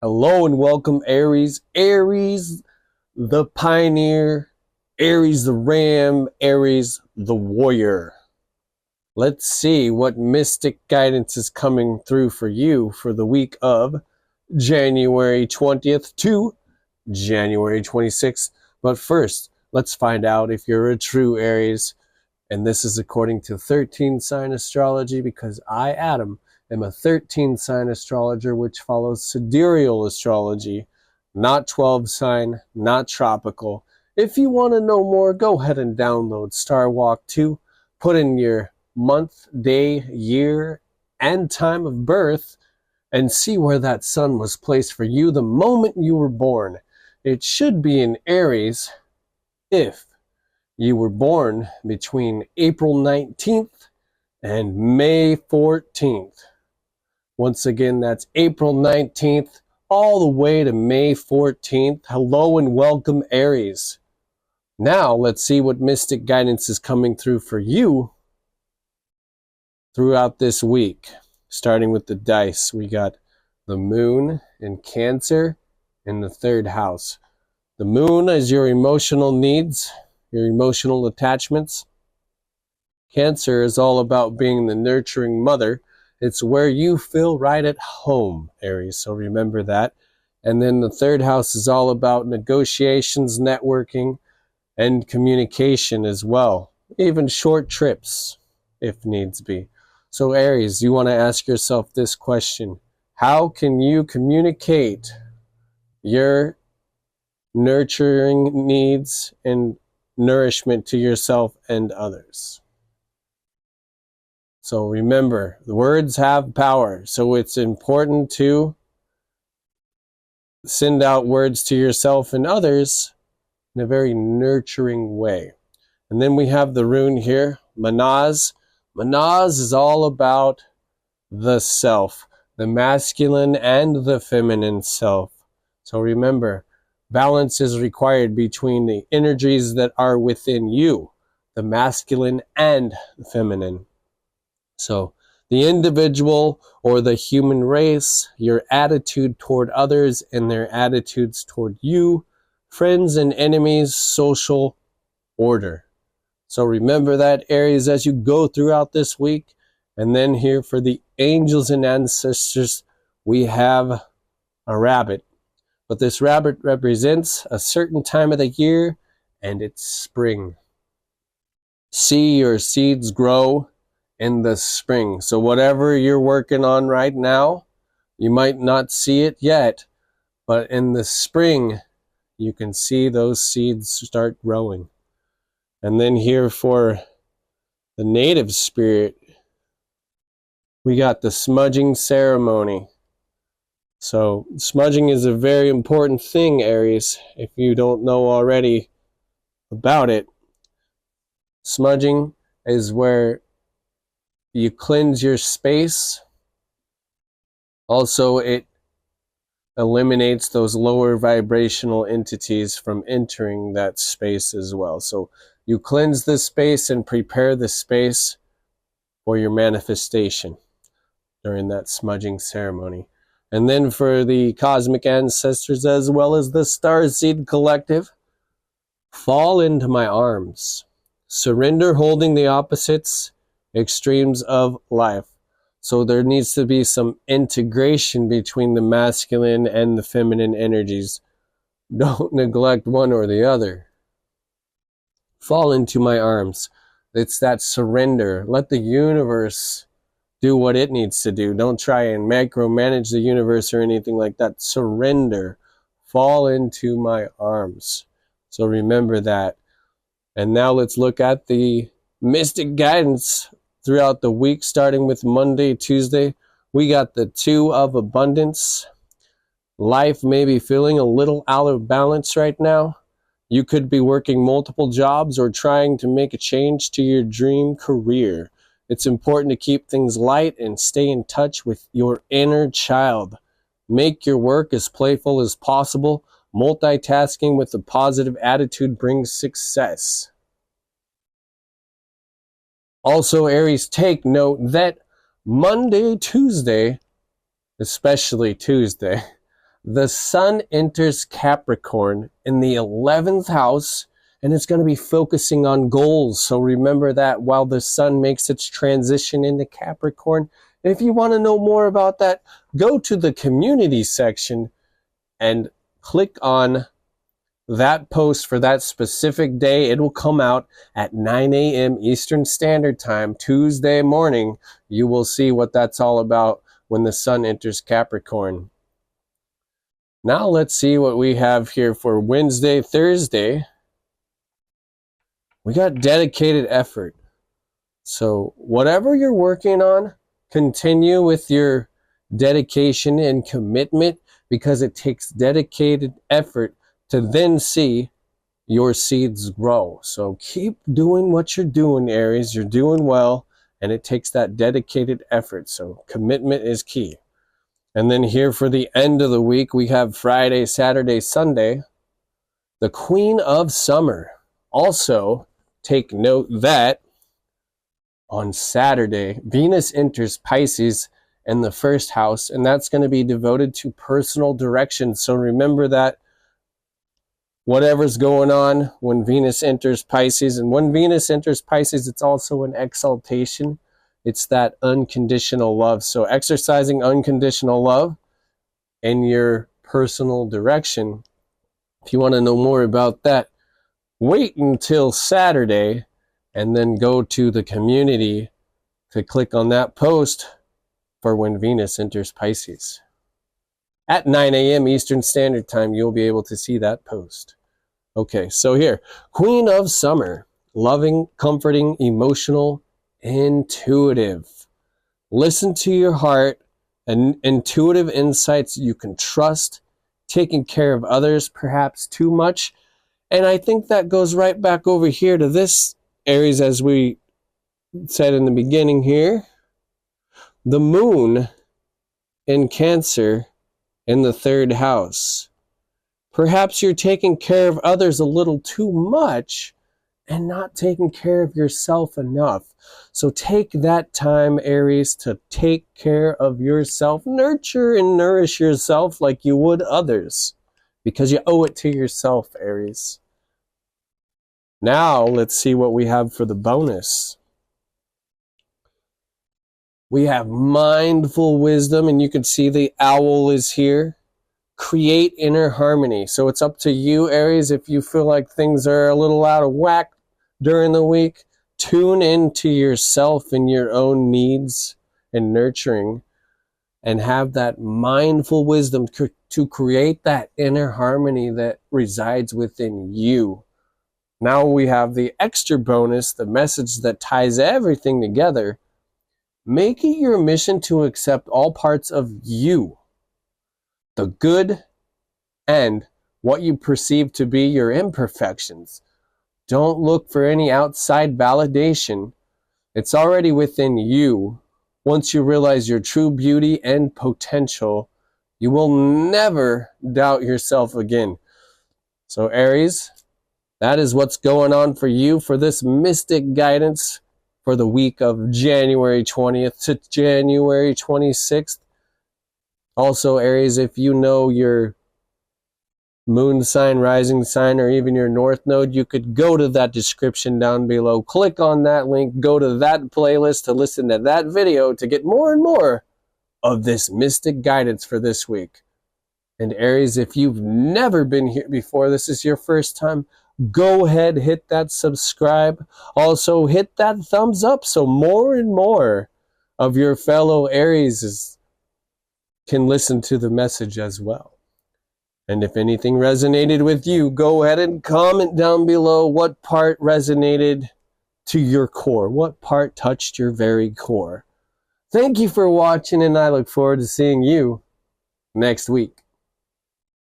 Hello and welcome, Aries. Aries, the pioneer. Aries, the ram. Aries, the warrior. Let's see what mystic guidance is coming through for you for the week of January 20th to January 26th. But first, let's find out if you're a true Aries. And this is according to 13 sign astrology, because I, Adam, am a 13 sign astrologer, which follows sidereal astrology, not 12 sign, not tropical. If you want to know more, go ahead and download Star Walk 2, put in your month, day, year, and time of birth, and see where that sun was placed for you the moment you were born. It should be in Aries if you were born between April 19th and May 14th. Once again, that's April 19th all the way to May 14th. Hello and welcome, Aries. Now, let's see what mystic guidance is coming through for you throughout this week. Starting with the dice, we got the moon in Cancer in the third house. The moon is your emotional needs, your emotional attachments. Cancer is all about being the nurturing mother. It's where you feel right at home, Aries, so remember that. And then the third house is all about negotiations, networking, and communication as well. Even short trips, if needs be. So Aries, you want to ask yourself this question. How can you communicate your nurturing needs and nourishment to yourself and others? So remember, the words have power. So it's important to send out words to yourself and others in a very nurturing way. And then we have the rune here, Manaz. Manaz is all about the self, the masculine and the feminine self. So remember, balance is required between the energies that are within you, the masculine and the feminine. So the individual or the human race, your attitude toward others and their attitudes toward you, friends and enemies, social order. So remember that, Aries, as you go throughout this week. And then here for the angels and ancestors, we have a rabbit. But this rabbit represents a certain time of the year, and it's spring. See your seeds grow in the spring. So whatever you're working on right now, you might not see it yet, but in the spring, you can see those seeds start growing. And then here for the native spirit, we got the smudging ceremony. So smudging is a very important thing, Aries, if you don't know already about it. Smudging is where you cleanse your space. Also, it eliminates those lower vibrational entities from entering that space as well. So you cleanse the space and prepare the space for your manifestation during that smudging ceremony. And then for the cosmic ancestors as well as the Starseed Collective, fall into my arms. Surrender holding the opposites, extremes of life. So there needs to be some integration between the masculine and the feminine energies. Don't neglect one or the other. Fall into my arms. It's that surrender. Let the universe do what it needs to do. Don't try and micromanage the universe or anything like that. Surrender. Fall into my arms. So remember that. And now let's look at the mystic guidance throughout the week, starting with Monday, Tuesday. We got the Two of Abundance. Life may be feeling a little out of balance right now. You could be working multiple jobs or trying to make a change to your dream career. It's important to keep things light and stay in touch with your inner child. Make your work as playful as possible. Multitasking with a positive attitude brings success. Also, Aries, take note that Monday, Tuesday, especially Tuesday, the sun enters Capricorn in the 11th house, and it's going to be focusing on goals. So remember that while the sun makes its transition into Capricorn. If you want to know more about that, go to the community section and click on that post for that specific day. It will come out at 9 a.m. Eastern Standard Time, Tuesday morning. You will see what that's all about when the sun enters Capricorn. Now let's see what we have here for Wednesday, Thursday. We got dedicated effort. So whatever you're working on, continue with your dedication and commitment, because it takes dedicated effort to then see your seeds grow. So keep doing what you're doing, Aries. You're doing well, and it takes that dedicated effort. So commitment is key. And then here for the end of the week, we have Friday, Saturday, Sunday, the Queen of Summer. Also, take note that on Saturday, Venus enters Pisces in the first house, and that's going to be devoted to personal direction. So remember that whatever's going on when Venus enters Pisces, and when Venus enters Pisces, it's also an exaltation. It's that unconditional love. So exercising unconditional love in your personal direction. If you want to know more about that, wait until Saturday and then go to the community to click on that post for when Venus enters Pisces. At 9 a.m. Eastern Standard Time, you'll be able to see that post. Okay, so here, Queen of Summer, loving, comforting, emotional, intuitive. Listen to your heart and intuitive insights you can trust, taking care of others perhaps too much. And I think that goes right back over here to this, Aries, as we said in the beginning here. The moon in Cancer in the third house. Perhaps you're taking care of others a little too much and not taking care of yourself enough. So take that time, Aries, to take care of yourself. Nurture and nourish yourself like you would others, because you owe it to yourself, Aries. Now, let's see what we have for the bonus. We have mindful wisdom, and you can see the owl is here. Create inner harmony. So it's up to you, Aries, if you feel like things are a little out of whack during the week. Tune into yourself and your own needs and nurturing, and have that mindful wisdom to create that inner harmony that resides within you. Now we have the extra bonus, the message that ties everything together. Make it your mission to accept all parts of you, the good and what you perceive to be your imperfections. Don't look for any outside validation. It's already within you. Once you realize your true beauty and potential, you will never doubt yourself again. So Aries, that is what's going on for you for this mystic guidance for the week of January 20th to January 26th. Also, Aries, if you know your moon sign, rising sign, or even your north node, you could go to that description down below. Click on that link, go to that playlist to listen to that video to get more and more of this mystic guidance for this week. And Aries, if you've never been here before, this is your first time, go ahead, hit that subscribe. Also, hit that thumbs up so more and more of your fellow Aries can listen to the message as well. And if anything resonated with you, go ahead and comment down below what part resonated to your core, what part touched your very core. Thank you for watching, and I look forward to seeing you next week.